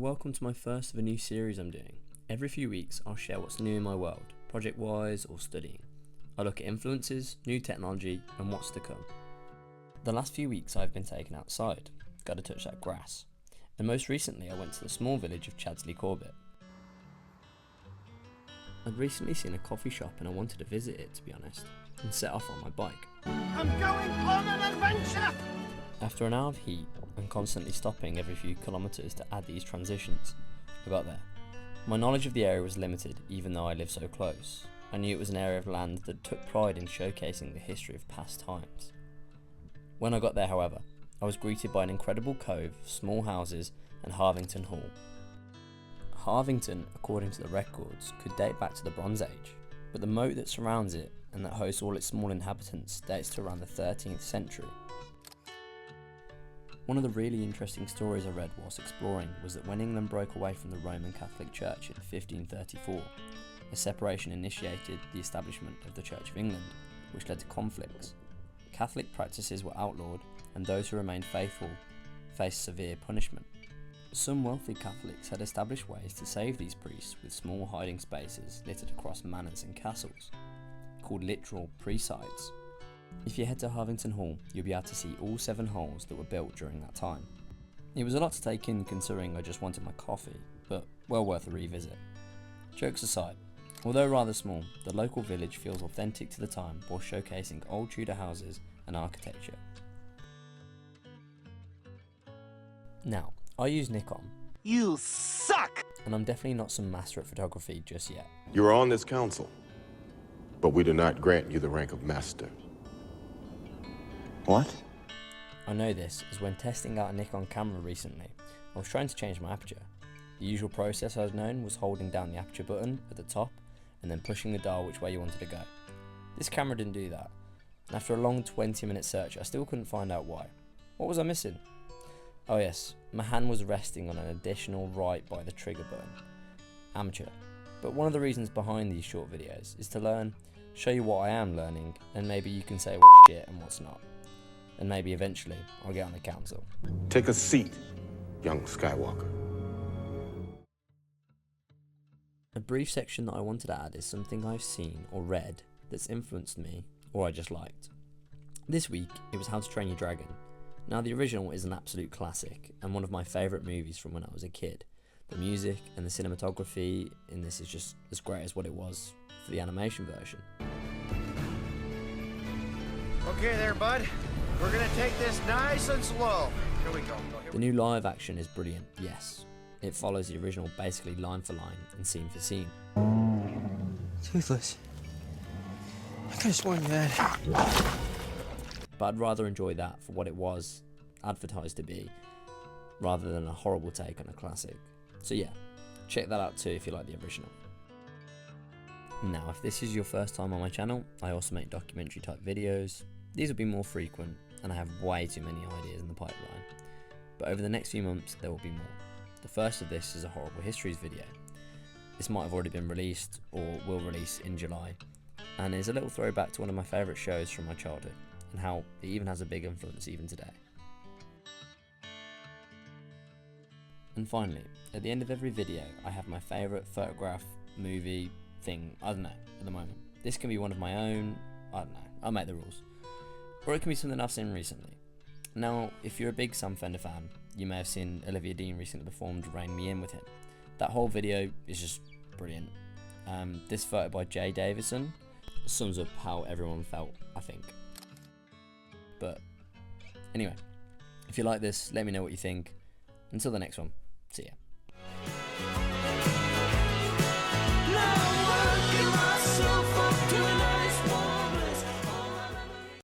welcome to my first of a new series I'm doing. Every few weeks I'll share what's new in my world, project-wise or studying. I look at influences, new technology and what's to come. The last few weeks I've been taken outside, got to touch that grass, and most recently I went to the small village of Chadsley Corbett. I'd recently seen a coffee shop and I wanted to visit it, to be honest, and set off on my bike. I'm going on an adventure! After an hour of heat and constantly stopping every few kilometres to add these transitions, I got there. My knowledge of the area was limited even though I lived so close. I knew it was an area of land that took pride in showcasing the history of past times. When I got there, however, I was greeted by an incredible cove, small houses and Harvington Hall. Harvington, according to the records, could date back to the Bronze Age, but the moat that surrounds it and that hosts all its small inhabitants dates to around the 13th century. One of the really interesting stories I read whilst exploring was that when England broke away from the Roman Catholic Church in 1534, a separation initiated the establishment of the Church of England, which led to conflicts. Catholic practices were outlawed, and those who remained faithful faced severe punishment. Some wealthy Catholics had established ways to save these priests with small hiding spaces littered across manors and castles, called literal presides. If you head to Harvington Hall, you'll be able to see all 7 halls that were built during that time. It was a lot to take in considering I just wanted my coffee, but well worth a revisit. Jokes aside, although rather small, the local village feels authentic to the time while showcasing old Tudor houses and architecture. Now, I use Nikon. You suck! And I'm definitely not some master at photography just yet. You are on this council, but we do not grant you the rank of master. What? I know this as when testing out a Nikon camera recently, I was trying to change my aperture. The usual process I'd known was holding down the aperture button at the top and then pushing the dial which way you wanted to go. This camera didn't do that, and after a long 20-minute search I still couldn't find out why. What was I missing? Oh yes, my hand was resting on an additional right by the trigger button. Amateur. But one of the reasons behind these short videos is to learn, show you what I am learning, and maybe you can say what's shit and what's not. And maybe eventually I'll get on the council. Take a seat, young Skywalker. A brief section that I wanted to add is something I've seen or read that's influenced me or I just liked. This week it was How to Train Your Dragon. Now the original is an absolute classic and one of my favourite movies from when I was a kid. The music and the cinematography in this is just as great as what it was for the animation version. Okay there, bud. We're gonna take this nice and slow. Here we go. The new live action is brilliant, yes. It follows the original basically line for line and scene for scene. Toothless. I could have sworn you had. But I'd rather enjoy that for what it was advertised to be, rather than a horrible take on a classic. So yeah, check that out too if you like the original. Now, if this is your first time on my channel, I also make documentary type videos. These will be more frequent, and I have way too many ideas in the pipeline. But over the next few months, there will be more. The first of this is a horrible histories video. This might have already been released, or will release in July, and is a little throwback to one of my favourite shows from my childhood, and how it even has a big influence even today. And finally, at the end of every video, I have my favourite photograph, movie, thing, I don't know, at the moment. This can be one of my own, I don't know, I'll make the rules. Or it can be something I've seen recently. Now, if you're a big Fender fan, you may have seen Olivia Dean recently performed Rein Me In with him. That whole video is just brilliant. This photo by Jay Davison sums up how everyone felt, I think. But anyway, if you like this, let me know what you think. Until the next one, see ya.